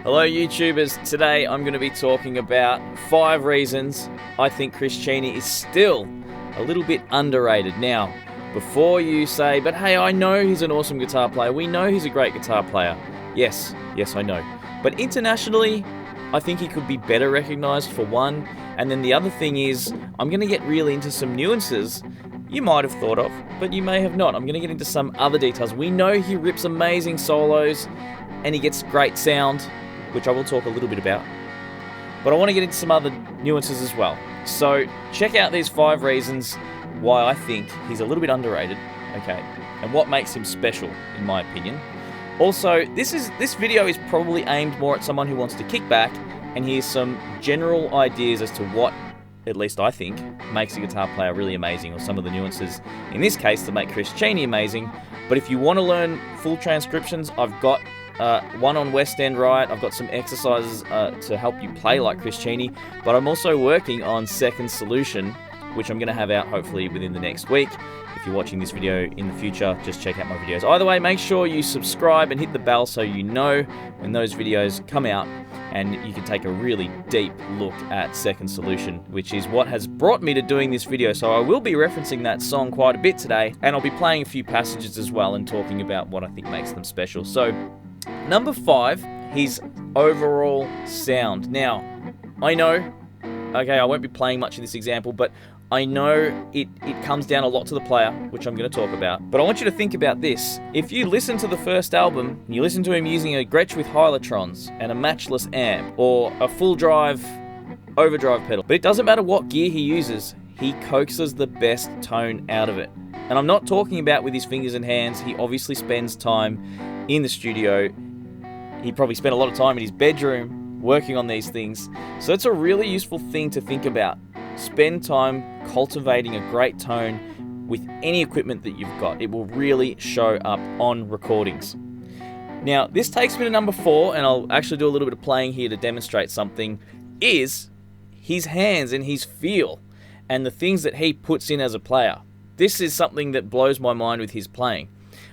Hello YouTubers, today I'm going to be talking about 5 reasons I think Chris Cheney is still a little bit underrated. Now, before you say, but hey, I know he's an awesome guitar player, we know he's a great guitar player. Yes, I know. But internationally, I think he could be better recognised for one, and then the other thing is, I'm going to get really into some nuances you might have thought of, but you may have not. I'm going to get into some other details. We know he rips amazing solos, and he gets great sound, which I will talk a little bit about. But I want to get into some other nuances as well. So check out these 5 reasons why I think he's a little bit underrated, okay, and what makes him special, in my opinion. Also, this video is probably aimed more at someone who wants to kick back and hear some general ideas as to what, at least I think, makes a guitar player really amazing, or some of the nuances, in this case, that make Chris Cheney amazing. But if you want to learn full transcriptions, I've got one on West End Riot. I've got some exercises to help you play like Chris Cheney, but I'm also working on Second Solution, which I'm going to have out hopefully within the next week. If you're watching this video in the future, just check out my videos. Either way, make sure you subscribe and hit the bell so you know when those videos come out, and you can take a really deep look at Second Solution, which is what has brought me to doing this video. So I will be referencing that song quite a bit today, and I'll be playing a few passages as well and talking about what I think makes them special. So number 5, his overall sound. Now, I know, okay, I won't be playing much in this example, but I know it comes down a lot to the player, which I'm going to talk about. But I want you to think about this. If you listen to the first album, and you listen to him using a Gretsch with hylatrons and a matchless amp, or a full drive overdrive pedal, but it doesn't matter what gear he uses, he coaxes the best tone out of it. And I'm not talking about with his fingers and hands. He obviously spends time in the studio. He probably spent a lot of time in his bedroom working on these things. So it's a really useful thing to think about. Spend time cultivating a great tone with any equipment that you've got. It will really show up on recordings. Now, this takes me to number 4, and I'll actually do a little bit of playing here to demonstrate something, is his hands and his feel and the things that he puts in as a player. This is something that blows my mind with his playing.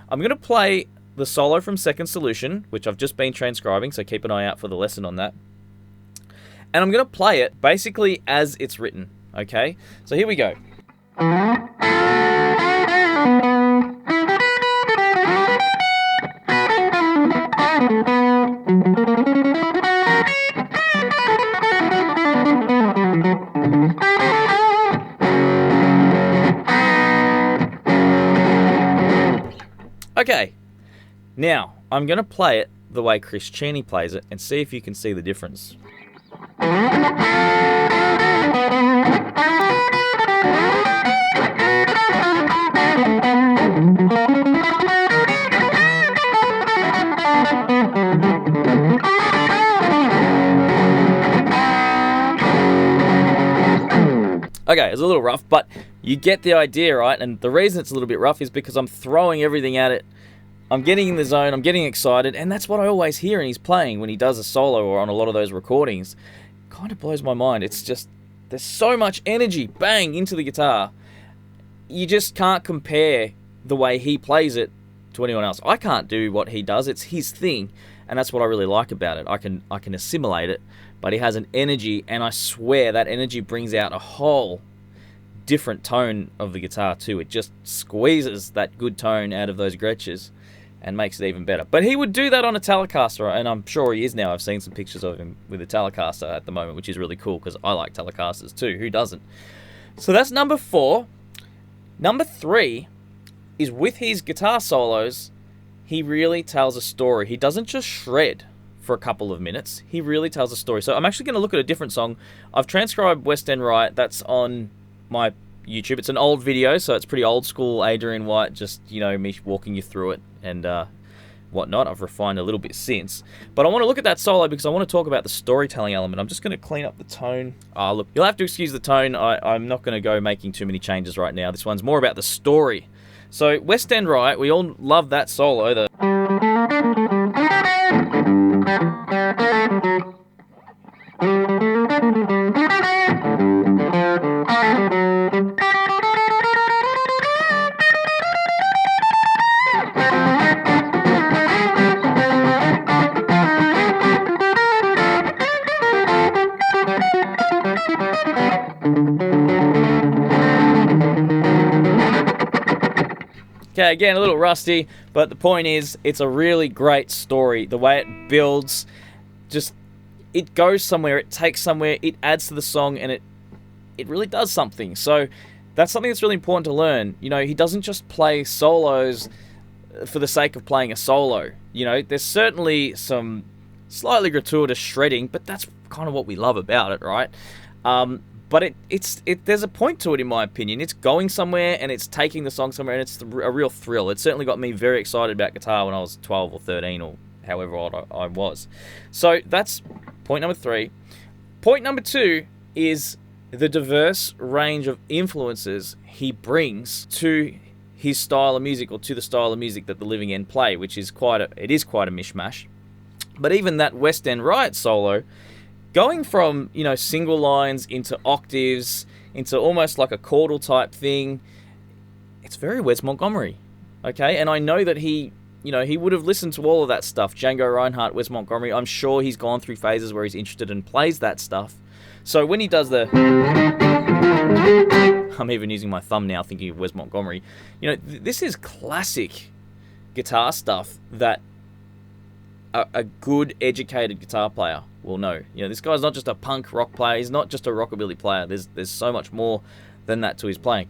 I'm going to play the solo from Second Solution, which I've just been transcribing, so keep an eye out for the lesson on that. And I'm going to play it basically as it's written, okay? So here we go. Okay, now I'm going to play it the way Chris Cheney plays it and see if you can see the difference. Okay, it's a little rough, but you get the idea, right? And the reason it's a little bit rough is because I'm throwing everything at it. I'm getting in the zone, I'm getting excited, and that's what I always hear in his playing when he does a solo or on a lot of those recordings. Kind of blows my mind. It's just, there's so much energy, bang, into the guitar. You just can't compare the way he plays it to anyone else. I can't do what he does. It's his thing, and that's what I really like about it. I can assimilate it, but he has an energy, and I swear that energy brings out a whole different tone of the guitar too. It just squeezes that good tone out of those Gretsches and makes it even better. But he would do that on a Telecaster, and I'm sure he is now. I've seen some pictures of him with a Telecaster at the moment, which is really cool because I like Telecasters too. Who doesn't? So that's number 4. Number 3 is with his guitar solos, he really tells a story. He doesn't just shred for a couple of minutes. He really tells a story. So I'm actually going to look at a different song. I've transcribed West End Riot. That's on my YouTube. It's an old video, so it's pretty old school Adrian White, just, you know, me walking you through it and whatnot. I've refined a little bit since. But I want to look at that solo because I want to talk about the storytelling element. I'm just going to clean up the tone. Look, you'll have to excuse the tone. I'm not going to go making too many changes right now. This one's more about the story. So West End Riot, we all love that solo. Okay, again, a little rusty, but the point is, it's a really great story. The way it builds, just, it goes somewhere, it takes somewhere, it adds to the song, and it really does something. So that's something that's really important to learn. You know, he doesn't just play solos for the sake of playing a solo. You know, there's certainly some slightly gratuitous shredding, but that's kind of what we love about it, right? But there's a point to it, in my opinion. It's going somewhere, and it's taking the song somewhere, and it's a real thrill. It certainly got me very excited about guitar when I was 12 or 13 or however old I was. So that's point number 3. Point number 2 is the diverse range of influences he brings to his style of music, or to the style of music that the Living End play, which is quite a mishmash. But even that West End Riot solo, going from, you know, single lines into octaves, into almost like a chordal type thing, it's very Wes Montgomery, okay? And I know that he would have listened to all of that stuff, Django Reinhardt, Wes Montgomery. I'm sure he's gone through phases where he's interested and plays that stuff. So when he does the... I'm even using my thumb now thinking of Wes Montgomery. You know, this is classic guitar stuff that a good, educated guitar player will know. You know, this guy's not just a punk rock player. He's not just a rockabilly player. There's so much more than that to his playing.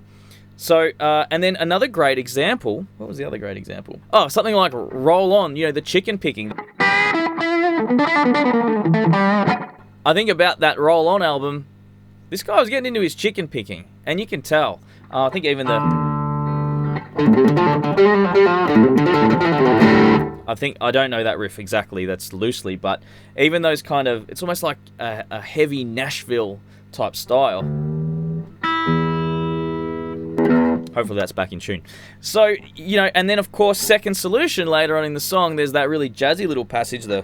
So, and then another great example. What was the other great example? Oh, something like Roll On, you know, the chicken picking. I think about that Roll On album, this guy was getting into his chicken picking, and you can tell. I think even I don't know that riff exactly, that's loosely, but even those kind of, it's almost like a heavy Nashville type style. Hopefully that's back in tune. So, you know, and then of course Second Solution later on in the song, there's that really jazzy little passage there.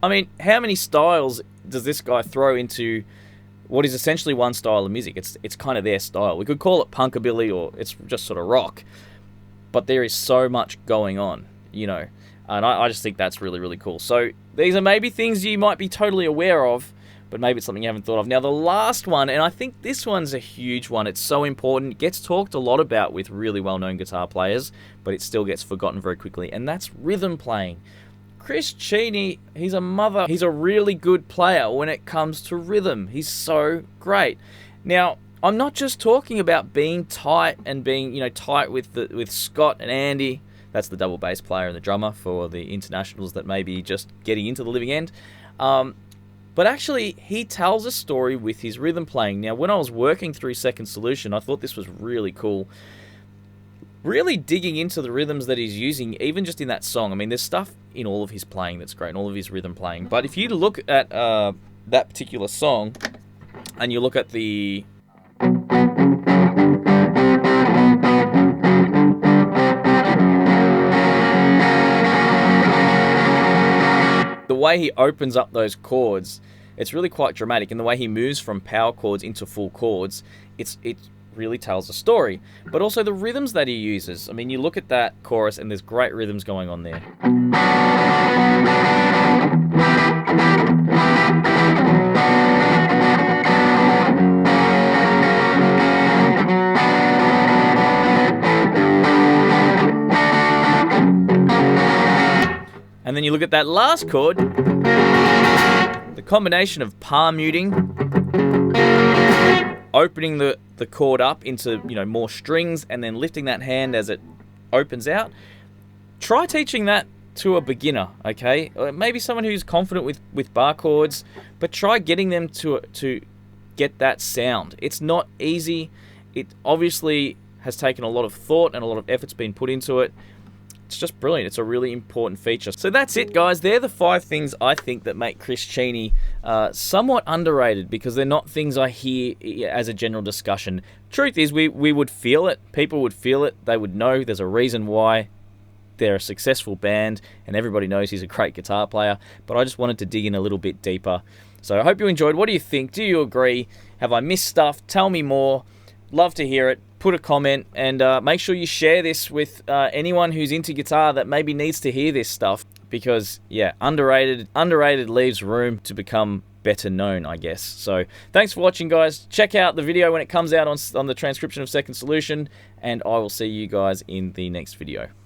I mean, how many styles does this guy throw into what is essentially one style of music? It's kind of their style. We could call it punkabilly, or it's just sort of rock. But there is so much going on, you know. And I just think that's really, really cool. So these are maybe things you might be totally aware of, but maybe it's something you haven't thought of. Now, the last one, and I think this one's a huge one. It's so important. It gets talked a lot about with really well-known guitar players, but it still gets forgotten very quickly, and that's rhythm playing. Chris Cheney, he's a really good player when it comes to rhythm. He's so great. Now, I'm not just talking about being tight and being, you know, tight with Scott and Andy. That's the double bass player and the drummer for the internationals that may be just getting into the Living End. But actually, he tells a story with his rhythm playing. Now, when I was working through Second Solution, I thought this was really cool. Really digging into the rhythms that he's using, even just in that song. I mean, there's stuff in all of his playing that's great, in all of his rhythm playing. But if you look at that particular song, and you look at the... the way he opens up those chords, it's really quite dramatic. And the way he moves from power chords into full chords, it really tells a story. But also the rhythms that he uses. I mean, you look at that chorus and there's great rhythms going on there. And then you look at that last chord, the combination of palm muting, opening the chord up into, you know, more strings, and then lifting that hand as it opens out. Try teaching that to a beginner, okay? Maybe someone who's confident with bar chords, but try getting them to get that sound. It's not easy. It obviously has taken a lot of thought and a lot of effort's been put into it. It's just brilliant. It's a really important feature. So that's it, guys. They're the 5 things I think that make Chris Cheney somewhat underrated, because they're not things I hear as a general discussion. Truth is, we would feel it. People would feel it. They would know there's a reason why they're a successful band, and everybody knows he's a great guitar player. But I just wanted to dig in a little bit deeper. So I hope you enjoyed. What do you think? Do you agree? Have I missed stuff? Tell me more. Love to hear it. Put a comment, and make sure you share this with anyone who's into guitar that maybe needs to hear this stuff. because, yeah, underrated leaves room to become better known, I guess. So thanks for watching, guys. Check out the video when it comes out on the transcription of Second Solution, and I will see you guys in the next video.